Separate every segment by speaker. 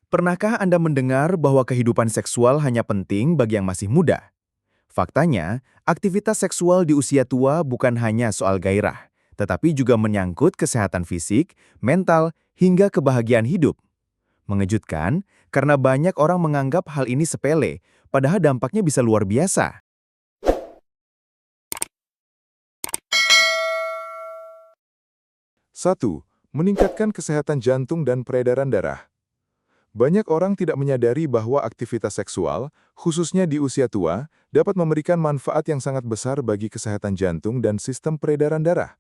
Speaker 1: Pernahkah Anda mendengar bahwa kehidupan seksual hanya penting bagi yang masih muda? Faktanya, aktivitas seksual di usia tua bukan hanya soal gairah, tetapi juga menyangkut kesehatan fisik, mental, hingga kebahagiaan hidup. Mengejutkan, karena banyak orang menganggap hal ini sepele, padahal dampaknya bisa luar biasa.
Speaker 2: 1. Meningkatkan kesehatan jantung dan peredaran darah. Banyak orang tidak menyadari bahwa aktivitas seksual, khususnya di usia tua, dapat memberikan manfaat yang sangat besar bagi kesehatan jantung dan sistem peredaran darah.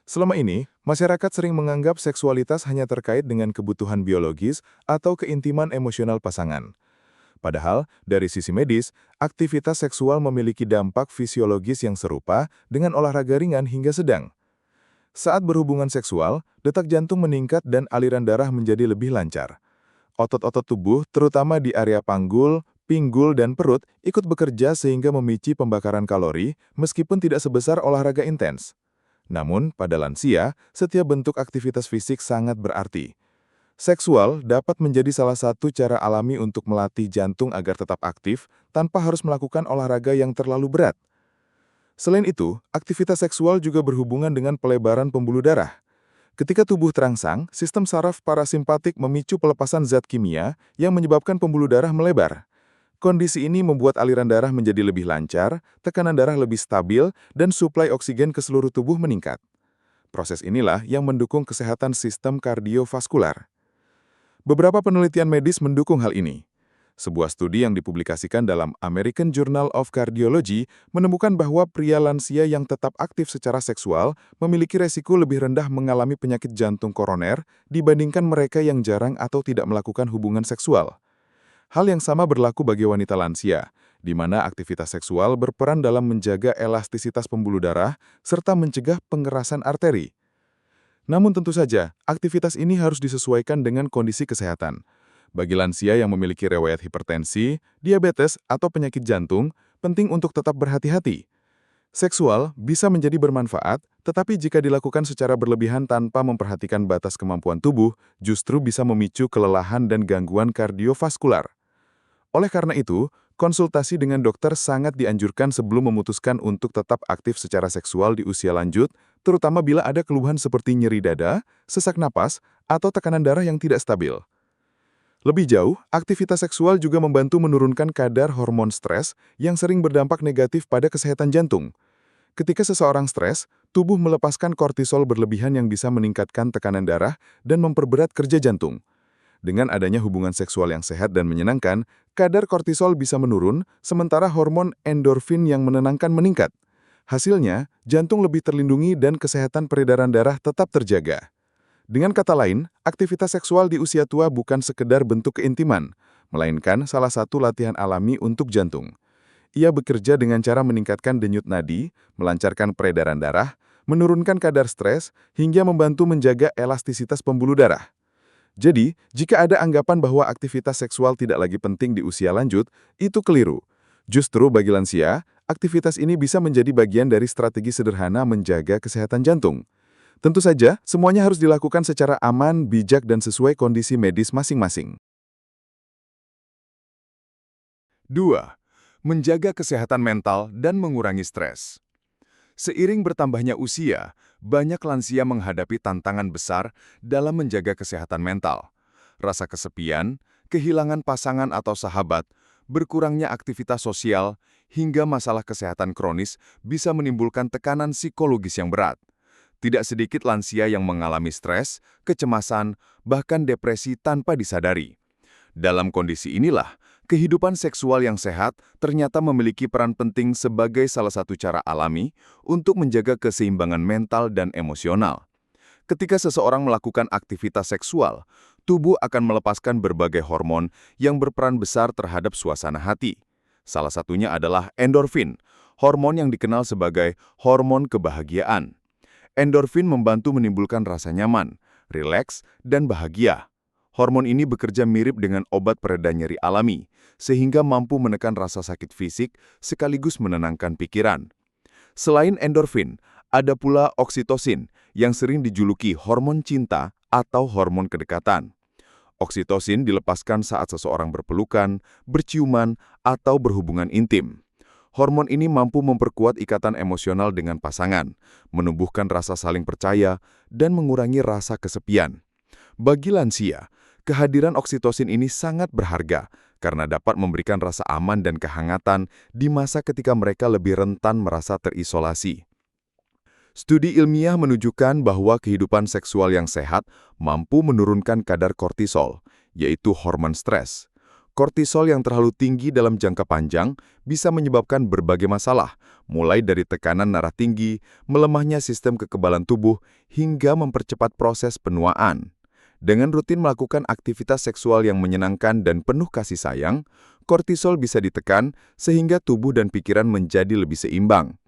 Speaker 2: Selama ini, masyarakat sering menganggap seksualitas hanya terkait dengan kebutuhan biologis atau keintiman emosional pasangan. Padahal, dari sisi medis, aktivitas seksual memiliki dampak fisiologis yang serupa dengan olahraga ringan hingga sedang. Saat berhubungan seksual, detak jantung meningkat dan aliran darah menjadi lebih lancar. Otot-otot tubuh, terutama di area panggul, pinggul, dan perut, ikut bekerja sehingga memicu pembakaran kalori meskipun tidak sebesar olahraga intens. Namun, pada lansia, setiap bentuk aktivitas fisik sangat berarti. Seksual dapat menjadi salah satu cara alami untuk melatih jantung agar tetap aktif tanpa harus melakukan olahraga yang terlalu berat. Selain itu, aktivitas seksual juga berhubungan dengan pelebaran pembuluh darah. Ketika tubuh terangsang, sistem saraf parasimpatik memicu pelepasan zat kimia yang menyebabkan pembuluh darah melebar. Kondisi ini membuat aliran darah menjadi lebih lancar, tekanan darah lebih stabil, dan suplai oksigen ke seluruh tubuh meningkat. Proses inilah yang mendukung kesehatan sistem kardiovaskular. Beberapa penelitian medis mendukung hal ini. Sebuah studi yang dipublikasikan dalam American Journal of Cardiology menemukan bahwa pria lansia yang tetap aktif secara seksual memiliki resiko lebih rendah mengalami penyakit jantung koroner dibandingkan mereka yang jarang atau tidak melakukan hubungan seksual. Hal yang sama berlaku bagi wanita lansia, di mana aktivitas seksual berperan dalam menjaga elastisitas pembuluh darah serta mencegah pengerasan arteri. Namun tentu saja, aktivitas ini harus disesuaikan dengan kondisi kesehatan. Bagi lansia yang memiliki riwayat hipertensi, diabetes, atau penyakit jantung, penting untuk tetap berhati-hati. Seksual bisa menjadi bermanfaat, tetapi jika dilakukan secara berlebihan tanpa memperhatikan batas kemampuan tubuh, justru bisa memicu kelelahan dan gangguan kardiovaskular. Oleh karena itu, konsultasi dengan dokter sangat dianjurkan sebelum memutuskan untuk tetap aktif secara seksual di usia lanjut, terutama bila ada keluhan seperti nyeri dada, sesak napas, atau tekanan darah yang tidak stabil. Lebih jauh, aktivitas seksual juga membantu menurunkan kadar hormon stres yang sering berdampak negatif pada kesehatan jantung. Ketika seseorang stres, tubuh melepaskan kortisol berlebihan yang bisa meningkatkan tekanan darah dan memperberat kerja jantung. Dengan adanya hubungan seksual yang sehat dan menyenangkan, kadar kortisol bisa menurun, sementara hormon endorfin yang menenangkan meningkat. Hasilnya, jantung lebih terlindungi dan kesehatan peredaran darah tetap terjaga. Dengan kata lain, aktivitas seksual di usia tua bukan sekedar bentuk keintiman, melainkan salah satu latihan alami untuk jantung. Ia bekerja dengan cara meningkatkan denyut nadi, melancarkan peredaran darah, menurunkan kadar stres, hingga membantu menjaga elastisitas pembuluh darah. Jadi, jika ada anggapan bahwa aktivitas seksual tidak lagi penting di usia lanjut, itu keliru. Justru bagi lansia, aktivitas ini bisa menjadi bagian dari strategi sederhana menjaga kesehatan jantung. Tentu saja, semuanya harus dilakukan secara aman, bijak, dan sesuai kondisi medis masing-masing. 2. Menjaga kesehatan mental dan mengurangi stres. Seiring bertambahnya usia, banyak lansia menghadapi tantangan besar dalam menjaga kesehatan mental. Rasa kesepian, kehilangan pasangan atau sahabat, berkurangnya aktivitas sosial, hingga masalah kesehatan kronis bisa menimbulkan tekanan psikologis yang berat. Tidak sedikit lansia yang mengalami stres, kecemasan, bahkan depresi tanpa disadari. Dalam kondisi inilah, kehidupan seksual yang sehat ternyata memiliki peran penting sebagai salah satu cara alami untuk menjaga keseimbangan mental dan emosional. Ketika seseorang melakukan aktivitas seksual, tubuh akan melepaskan berbagai hormon yang berperan besar terhadap suasana hati. Salah satunya adalah endorfin, hormon yang dikenal sebagai hormon kebahagiaan. Endorfin membantu menimbulkan rasa nyaman, rileks, dan bahagia. Hormon ini bekerja mirip dengan obat pereda nyeri alami, sehingga mampu menekan rasa sakit fisik sekaligus menenangkan pikiran. Selain endorfin, ada pula oksitosin yang sering dijuluki hormon cinta atau hormon kedekatan.
Speaker 3: Oksitosin dilepaskan saat seseorang berpelukan, berciuman, atau berhubungan intim. Hormon ini mampu memperkuat ikatan emosional dengan pasangan, menumbuhkan rasa saling percaya, dan mengurangi rasa kesepian. Bagi lansia, kehadiran oksitosin ini sangat berharga karena dapat memberikan rasa aman dan kehangatan di masa ketika mereka lebih rentan merasa terisolasi. Studi ilmiah menunjukkan bahwa kehidupan seksual yang sehat mampu menurunkan kadar kortisol, yaitu hormon stres. Kortisol yang terlalu tinggi dalam jangka panjang bisa menyebabkan berbagai masalah, mulai dari tekanan darah tinggi, melemahnya sistem kekebalan tubuh, hingga mempercepat proses penuaan. Dengan rutin melakukan aktivitas seksual yang menyenangkan dan penuh kasih sayang, kortisol bisa ditekan sehingga tubuh dan pikiran menjadi lebih seimbang.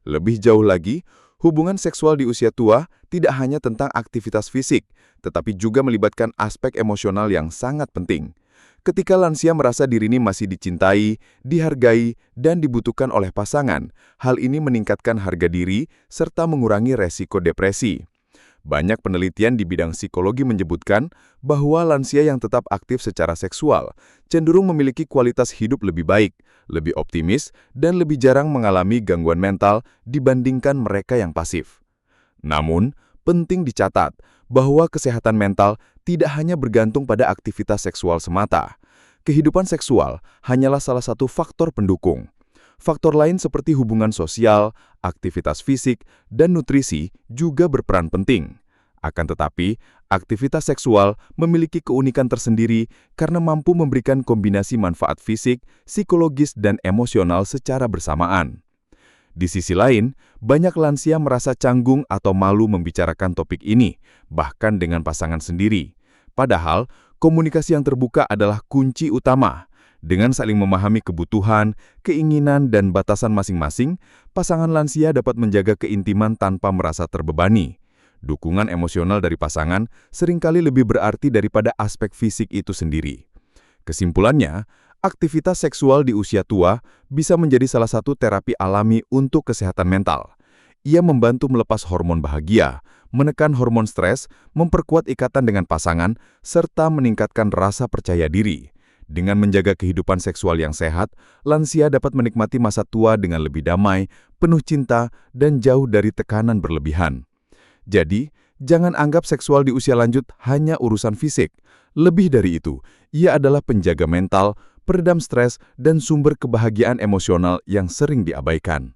Speaker 3: Lebih jauh lagi, hubungan seksual di usia tua tidak hanya tentang aktivitas fisik, tetapi juga melibatkan aspek emosional yang sangat penting. Ketika lansia merasa dirinya masih dicintai, dihargai, dan dibutuhkan oleh pasangan, hal ini meningkatkan harga diri serta mengurangi resiko depresi. Banyak penelitian di bidang psikologi menyebutkan bahwa lansia yang tetap aktif secara seksual cenderung memiliki kualitas hidup lebih baik, lebih optimis, dan lebih jarang mengalami gangguan mental dibandingkan mereka yang pasif. Namun, penting dicatat bahwa kesehatan mental tidak hanya bergantung pada aktivitas seksual semata. Kehidupan seksual hanyalah salah satu faktor pendukung. Faktor lain seperti hubungan sosial, aktivitas fisik, dan nutrisi juga berperan penting. Akan tetapi, aktivitas seksual memiliki keunikan tersendiri karena mampu memberikan kombinasi manfaat fisik, psikologis, dan emosional secara bersamaan. Di sisi lain, banyak lansia merasa canggung atau malu membicarakan topik ini, bahkan dengan pasangan sendiri. Padahal, komunikasi yang terbuka adalah kunci utama. Dengan saling memahami kebutuhan, keinginan, dan batasan masing-masing, pasangan lansia dapat menjaga keintiman tanpa merasa terbebani. Dukungan emosional dari pasangan seringkali lebih berarti daripada aspek fisik itu sendiri. Kesimpulannya, aktivitas seksual di usia tua bisa menjadi salah satu terapi alami untuk kesehatan mental. Ia membantu melepas hormon bahagia, menekan hormon stres, memperkuat ikatan dengan pasangan, serta meningkatkan rasa percaya diri. Dengan menjaga kehidupan seksual yang sehat, lansia dapat menikmati masa tua dengan lebih damai, penuh cinta, dan jauh dari tekanan berlebihan. Jadi, jangan anggap seksual di usia lanjut hanya urusan fisik. Lebih dari itu, ia adalah penjaga mental, peredam stres, dan sumber kebahagiaan emosional yang sering diabaikan.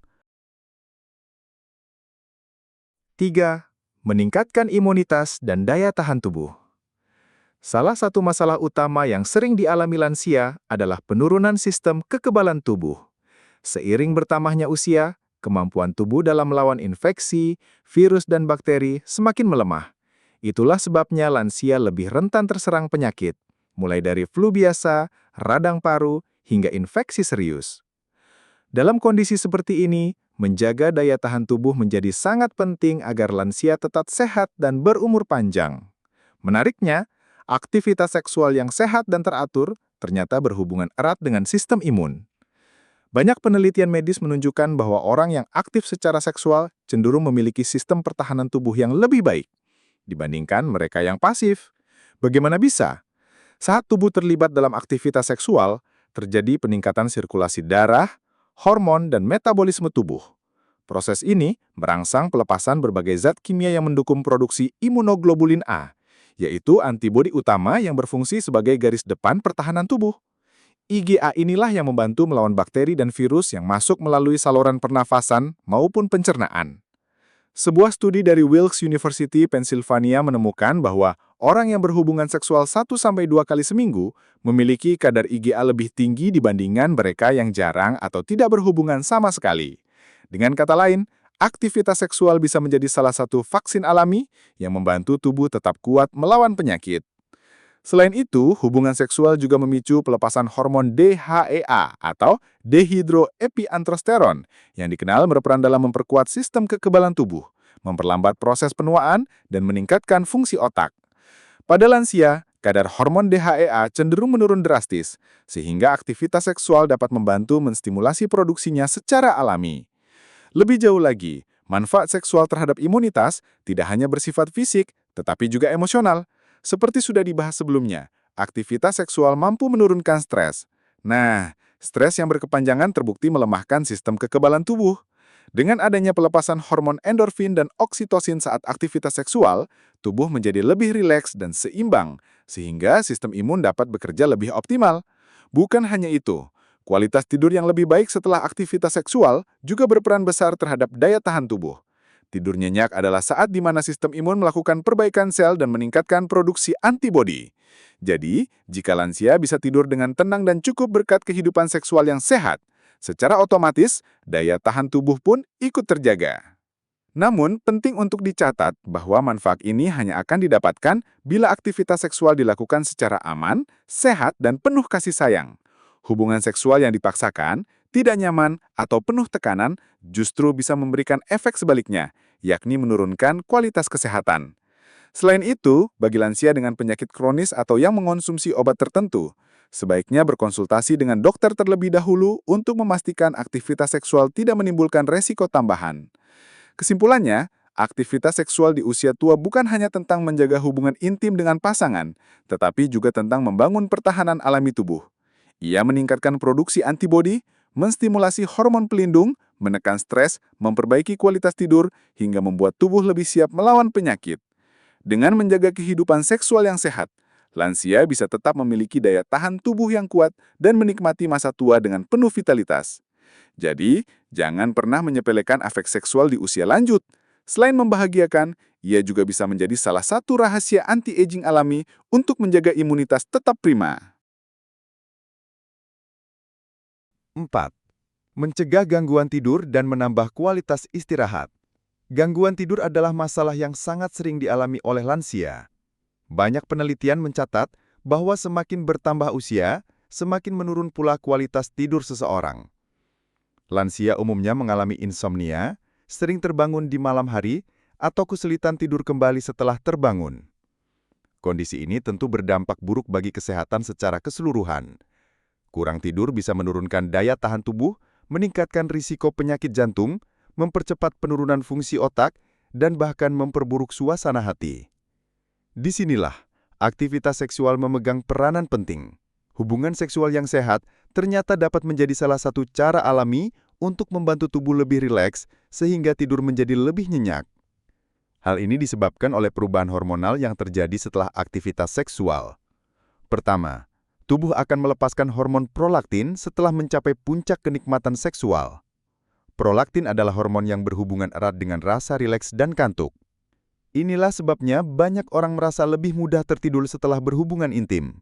Speaker 1: 3. Meningkatkan imunitas dan daya tahan tubuh. Salah satu masalah utama yang sering dialami lansia adalah penurunan sistem kekebalan tubuh. Seiring bertambahnya usia, kemampuan tubuh dalam melawan infeksi, virus, dan bakteri semakin melemah. Itulah sebabnya lansia lebih rentan terserang penyakit, mulai dari flu biasa, radang paru, hingga infeksi serius. Dalam kondisi seperti ini, menjaga daya tahan tubuh menjadi sangat penting agar lansia tetap sehat dan berumur panjang. Menariknya, aktivitas seksual yang sehat dan teratur ternyata berhubungan erat dengan sistem imun. Banyak penelitian medis menunjukkan bahwa orang yang aktif secara seksual cenderung memiliki sistem pertahanan tubuh yang lebih baik dibandingkan mereka yang pasif. Bagaimana bisa? Saat tubuh terlibat dalam aktivitas seksual, terjadi peningkatan sirkulasi darah, hormon, dan metabolisme tubuh. Proses ini merangsang pelepasan berbagai zat kimia yang mendukung produksi imunoglobulin A, yaitu antibodi utama yang berfungsi sebagai garis depan pertahanan tubuh. IgA inilah yang membantu melawan bakteri dan virus yang masuk melalui saluran pernafasan maupun pencernaan. Sebuah studi dari Wilkes University, Pennsylvania menemukan bahwa orang yang berhubungan seksual 1-2 kali seminggu memiliki kadar IgA lebih tinggi dibandingkan mereka yang jarang atau tidak berhubungan sama sekali. Dengan kata lain, aktivitas seksual bisa menjadi salah satu vaksin alami yang membantu tubuh tetap kuat melawan penyakit. Selain itu, hubungan seksual juga memicu pelepasan hormon DHEA atau dehydroepiandrosterone yang dikenal berperan dalam memperkuat sistem kekebalan tubuh, memperlambat proses penuaan, dan meningkatkan fungsi otak. Pada lansia, kadar hormon DHEA cenderung menurun drastis, sehingga aktivitas seksual dapat membantu menstimulasi produksinya secara alami. Lebih jauh lagi, manfaat seksual terhadap imunitas tidak hanya bersifat fisik, tetapi juga emosional. Seperti sudah dibahas sebelumnya,
Speaker 2: Aktivitas seksual mampu menurunkan stres. Nah, stres yang berkepanjangan terbukti melemahkan sistem kekebalan tubuh. Dengan adanya pelepasan hormon endorfin dan oksitosin saat aktivitas seksual, tubuh menjadi lebih rileks dan seimbang, sehingga sistem imun dapat bekerja lebih optimal. Bukan hanya itu, kualitas tidur yang lebih baik setelah aktivitas seksual juga berperan besar terhadap daya tahan tubuh. Tidur nyenyak adalah saat di mana sistem imun melakukan perbaikan sel dan meningkatkan produksi antibodi. Jadi, jika lansia bisa tidur dengan tenang dan cukup berkat kehidupan seksual yang sehat, secara otomatis daya tahan tubuh pun ikut terjaga. Namun, penting untuk dicatat bahwa manfaat ini hanya akan didapatkan bila aktivitas seksual dilakukan secara aman, sehat, dan penuh kasih sayang. Hubungan seksual yang dipaksakan, tidak nyaman, atau penuh tekanan justru bisa memberikan efek sebaliknya, yakni menurunkan kualitas kesehatan. Selain itu, bagi lansia dengan penyakit kronis atau yang mengonsumsi obat tertentu, sebaiknya berkonsultasi dengan dokter terlebih dahulu untuk memastikan aktivitas seksual tidak menimbulkan resiko tambahan. Kesimpulannya, aktivitas seksual di usia tua bukan hanya tentang menjaga hubungan intim dengan pasangan, tetapi juga tentang membangun pertahanan alami tubuh. Ia meningkatkan produksi antibodi, menstimulasi hormon pelindung, menekan stres, memperbaiki kualitas tidur, hingga membuat tubuh lebih siap melawan penyakit. Dengan menjaga kehidupan seksual yang sehat, lansia bisa tetap memiliki daya tahan tubuh yang kuat dan menikmati masa tua dengan penuh vitalitas. Jadi, jangan pernah menyepelekan afek seksual di usia lanjut. Selain membahagiakan, ia juga bisa menjadi salah satu rahasia anti-aging alami untuk menjaga imunitas tetap prima.
Speaker 1: 4. Mencegah gangguan tidur dan menambah kualitas istirahat. Gangguan tidur adalah masalah yang sangat sering dialami oleh lansia. Banyak penelitian mencatat bahwa semakin bertambah usia, semakin menurun pula kualitas tidur seseorang. Lansia umumnya mengalami insomnia, sering terbangun di malam hari, atau kesulitan tidur kembali setelah terbangun. Kondisi ini tentu berdampak buruk bagi kesehatan secara keseluruhan. Kurang tidur bisa menurunkan daya tahan tubuh, meningkatkan risiko penyakit jantung, mempercepat penurunan fungsi otak, dan bahkan memperburuk suasana hati. Disinilah, aktivitas seksual memegang peranan penting. Hubungan seksual yang sehat ternyata dapat menjadi salah satu cara alami untuk membantu tubuh lebih rileks sehingga tidur menjadi lebih nyenyak. Hal ini disebabkan oleh perubahan hormonal yang terjadi setelah aktivitas seksual. Pertama, tubuh akan melepaskan hormon prolaktin setelah mencapai puncak kenikmatan seksual. Prolaktin adalah hormon yang berhubungan erat dengan rasa rileks dan kantuk. Inilah sebabnya banyak orang merasa lebih mudah tertidur setelah berhubungan intim.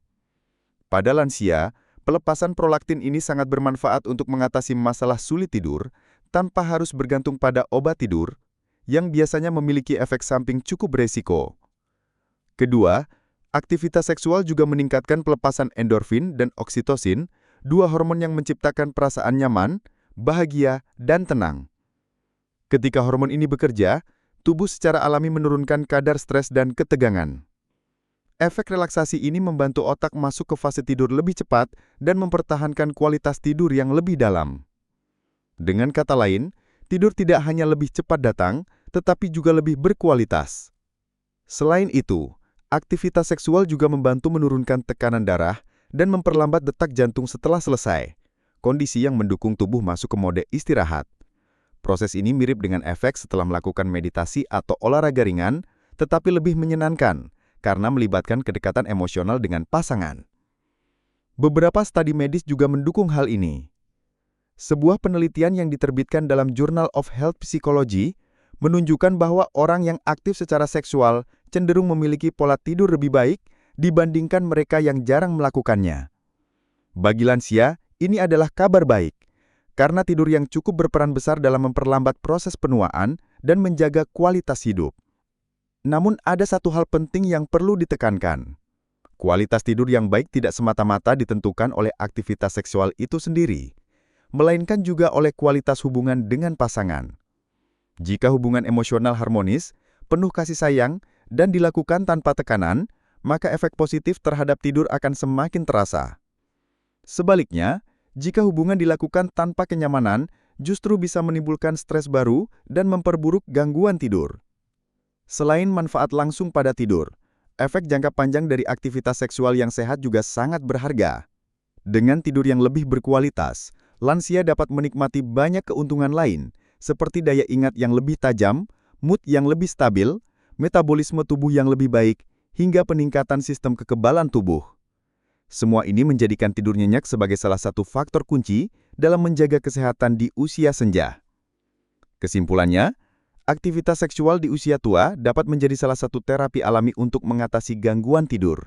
Speaker 1: Pada lansia, pelepasan prolaktin ini sangat bermanfaat untuk mengatasi masalah sulit tidur tanpa harus bergantung pada obat tidur, yang biasanya memiliki efek samping cukup beresiko. Kedua, aktivitas seksual juga meningkatkan pelepasan endorfin dan oksitosin, dua hormon yang menciptakan perasaan nyaman, bahagia, dan tenang. Ketika hormon ini bekerja, tubuh secara alami menurunkan kadar stres dan ketegangan. Efek relaksasi ini membantu otak masuk ke fase tidur lebih cepat dan mempertahankan kualitas tidur yang lebih dalam. Dengan kata lain, tidur tidak hanya lebih cepat datang, tetapi juga lebih berkualitas. Selain itu, aktivitas seksual juga membantu menurunkan tekanan darah dan memperlambat detak jantung setelah selesai, kondisi yang mendukung tubuh masuk ke mode istirahat. Proses ini mirip dengan efek setelah melakukan meditasi atau olahraga ringan, tetapi lebih menyenangkan karena melibatkan kedekatan emosional dengan pasangan. Beberapa studi medis juga mendukung hal ini. Sebuah penelitian yang diterbitkan dalam Journal of Health Psychology menunjukkan bahwa orang yang aktif secara seksual cenderung memiliki pola tidur lebih baik dibandingkan mereka yang jarang melakukannya. Bagi lansia, ini adalah kabar baik, karena tidur yang cukup berperan besar dalam memperlambat proses penuaan dan menjaga kualitas hidup. Namun ada satu hal penting yang perlu ditekankan. Kualitas tidur yang baik tidak semata-mata ditentukan oleh aktivitas seksual itu sendiri, melainkan juga oleh kualitas hubungan dengan pasangan. Jika hubungan emosional harmonis, penuh kasih sayang, dan dilakukan tanpa tekanan, maka efek positif terhadap tidur akan semakin terasa. Sebaliknya, jika hubungan dilakukan tanpa kenyamanan, justru bisa menimbulkan stres baru dan memperburuk gangguan tidur. Selain manfaat langsung pada tidur,
Speaker 4: Efek jangka panjang dari aktivitas seksual yang sehat juga sangat berharga. Dengan tidur yang lebih berkualitas, lansia dapat menikmati banyak keuntungan lain, seperti daya ingat yang lebih tajam, mood yang lebih stabil, metabolisme tubuh yang lebih baik, hingga peningkatan sistem kekebalan tubuh. Semua ini menjadikan tidur nyenyak sebagai salah satu faktor kunci dalam menjaga kesehatan di usia senja. Kesimpulannya, aktivitas seksual di usia tua dapat menjadi salah satu terapi alami untuk mengatasi gangguan tidur.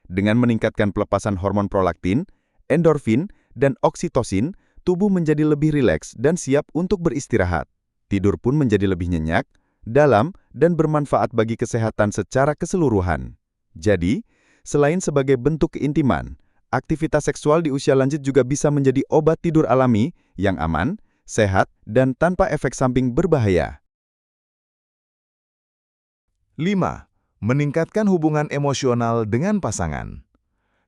Speaker 4: Dengan meningkatkan pelepasan hormon prolaktin, endorfin, dan oksitosin, tubuh menjadi lebih rileks dan siap untuk beristirahat. Tidur pun menjadi lebih nyenyak, dalam, dan bermanfaat bagi kesehatan secara keseluruhan. Jadi, selain sebagai bentuk keintiman, aktivitas seksual di usia lanjut juga bisa menjadi obat tidur alami yang aman, sehat, dan tanpa efek samping berbahaya.
Speaker 2: 5. Meningkatkan hubungan emosional dengan pasangan.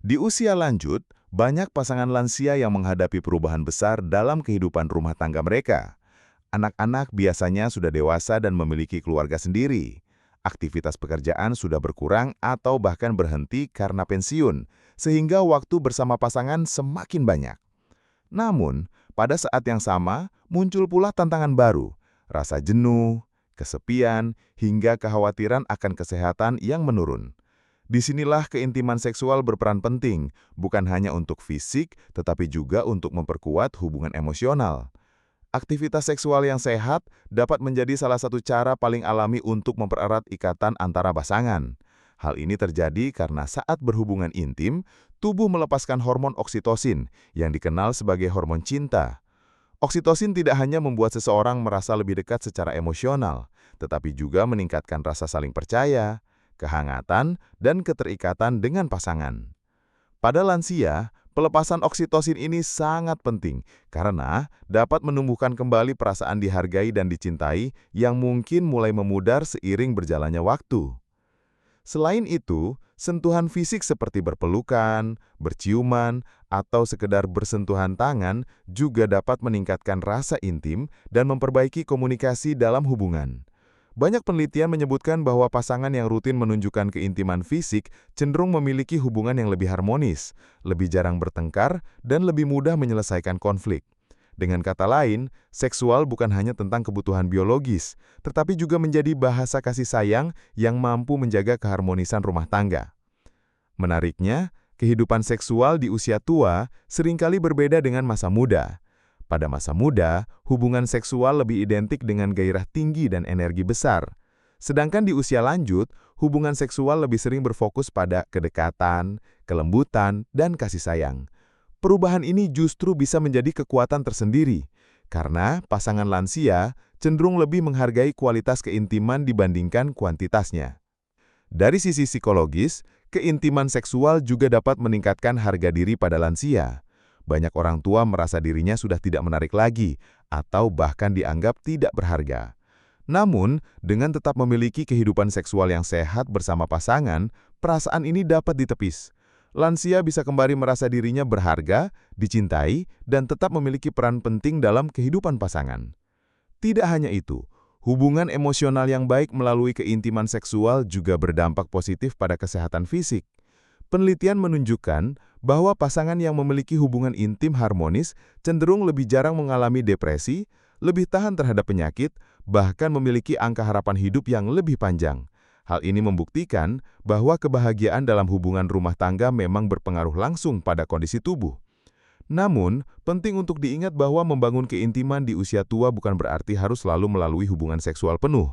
Speaker 2: Di usia lanjut, banyak pasangan lansia yang menghadapi perubahan besar dalam kehidupan rumah tangga mereka. Anak-anak biasanya sudah dewasa dan memiliki keluarga sendiri. Aktivitas pekerjaan sudah berkurang atau bahkan berhenti karena pensiun, sehingga waktu bersama pasangan semakin banyak. Namun, pada saat yang sama, muncul pula tantangan baru, rasa jenuh, kesepian, hingga kekhawatiran akan kesehatan yang menurun. Disinilah keintiman seksual berperan penting, bukan hanya untuk fisik, tetapi juga untuk memperkuat hubungan emosional. Aktivitas seksual yang sehat dapat menjadi salah satu cara paling alami untuk mempererat ikatan antara pasangan. Hal ini terjadi karena saat berhubungan intim, tubuh melepaskan hormon oksitosin yang dikenal sebagai hormon cinta. Oksitosin tidak hanya membuat seseorang merasa lebih dekat secara emosional, tetapi juga meningkatkan rasa saling percaya, kehangatan, dan keterikatan dengan pasangan. Pada lansia, pelepasan oksitosin ini sangat penting karena dapat menumbuhkan kembali perasaan dihargai dan dicintai yang mungkin mulai memudar seiring berjalannya waktu. Selain itu, sentuhan fisik seperti berpelukan, berciuman, atau sekedar bersentuhan tangan juga dapat meningkatkan rasa intim dan memperbaiki komunikasi dalam hubungan. Banyak penelitian menyebutkan bahwa pasangan yang rutin menunjukkan keintiman fisik cenderung memiliki hubungan yang lebih harmonis, lebih jarang bertengkar, dan lebih mudah menyelesaikan konflik. Dengan kata lain, seksual bukan hanya tentang kebutuhan biologis, tetapi juga menjadi bahasa kasih sayang yang mampu menjaga keharmonisan rumah tangga. Menariknya, kehidupan seksual di usia tua seringkali berbeda dengan masa muda. Pada masa muda, hubungan seksual lebih identik dengan gairah tinggi dan energi besar. Sedangkan di usia lanjut, hubungan seksual lebih sering berfokus pada kedekatan, kelembutan, dan kasih sayang. Perubahan ini justru bisa menjadi kekuatan tersendiri, karena pasangan lansia cenderung lebih menghargai kualitas keintiman dibandingkan kuantitasnya. Dari sisi psikologis, keintiman seksual juga dapat meningkatkan harga diri pada lansia. Banyak orang tua merasa dirinya sudah tidak menarik lagi, atau bahkan dianggap tidak berharga. Namun, dengan tetap memiliki kehidupan seksual yang sehat bersama pasangan, perasaan ini dapat ditepis. Lansia bisa kembali merasa dirinya berharga, dicintai, dan tetap memiliki peran penting dalam kehidupan pasangan. Tidak hanya itu, hubungan emosional yang baik melalui keintiman seksual juga berdampak positif pada kesehatan fisik. Penelitian menunjukkan bahwa pasangan yang memiliki hubungan intim harmonis cenderung lebih jarang mengalami depresi, lebih tahan terhadap penyakit, bahkan memiliki angka harapan hidup yang lebih panjang. Hal ini membuktikan bahwa kebahagiaan dalam hubungan rumah tangga memang berpengaruh langsung pada kondisi tubuh. Namun, penting untuk diingat bahwa membangun keintiman di usia tua bukan berarti harus selalu melalui hubungan seksual penuh.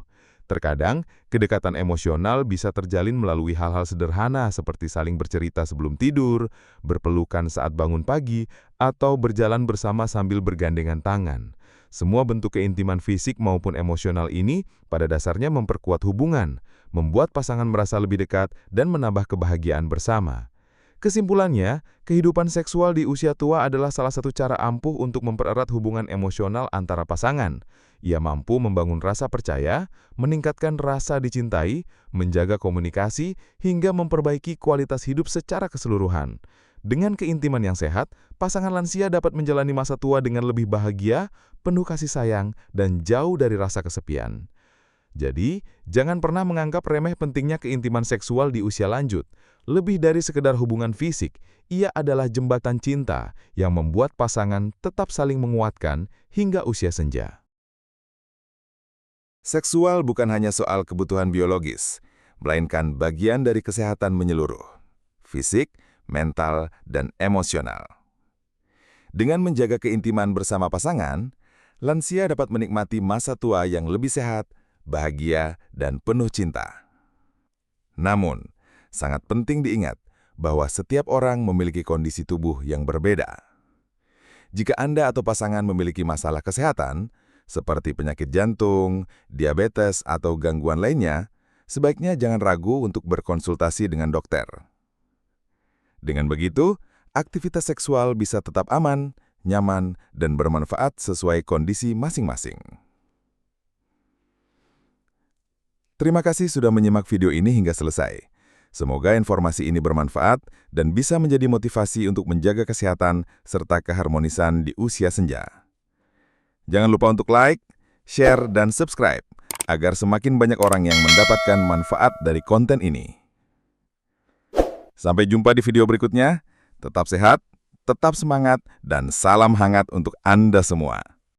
Speaker 2: Terkadang, kedekatan emosional bisa terjalin melalui hal-hal sederhana seperti saling bercerita sebelum tidur, berpelukan saat bangun pagi, atau berjalan bersama sambil bergandengan tangan. Semua bentuk keintiman fisik maupun emosional ini pada dasarnya memperkuat hubungan, membuat pasangan merasa lebih dekat, dan menambah kebahagiaan bersama. Kesimpulannya, kehidupan seksual di usia tua adalah salah satu cara ampuh untuk mempererat hubungan emosional antara pasangan. Ia mampu membangun rasa percaya, meningkatkan rasa dicintai, menjaga komunikasi, hingga memperbaiki kualitas hidup secara keseluruhan. Dengan keintiman yang sehat, pasangan lansia dapat menjalani masa tua dengan lebih bahagia, penuh kasih sayang, dan jauh dari rasa kesepian. Jadi, jangan pernah menganggap remeh pentingnya keintiman seksual di usia lanjut. Lebih dari sekedar hubungan fisik, ia adalah jembatan cinta yang membuat pasangan tetap saling menguatkan hingga usia senja.
Speaker 3: Seksual bukan hanya soal kebutuhan biologis, melainkan bagian dari kesehatan menyeluruh, fisik, mental, dan emosional. Dengan menjaga keintiman bersama pasangan, lansia dapat menikmati masa tua yang lebih sehat, bahagia, dan penuh cinta. Namun, sangat penting diingat bahwa setiap orang memiliki kondisi tubuh yang berbeda. Jika Anda atau pasangan memiliki masalah kesehatan, seperti penyakit jantung, diabetes, atau gangguan lainnya, sebaiknya jangan ragu untuk berkonsultasi dengan dokter. Dengan begitu, aktivitas seksual bisa tetap aman, nyaman, dan bermanfaat sesuai kondisi masing-masing. Terima kasih sudah menyimak video ini hingga selesai. Semoga informasi ini bermanfaat dan bisa menjadi motivasi untuk menjaga kesehatan serta keharmonisan di usia senja. Jangan lupa untuk like, share, dan subscribe agar semakin banyak orang yang mendapatkan manfaat dari konten ini. Sampai jumpa di video berikutnya. Tetap sehat, tetap semangat, dan salam hangat untuk Anda semua.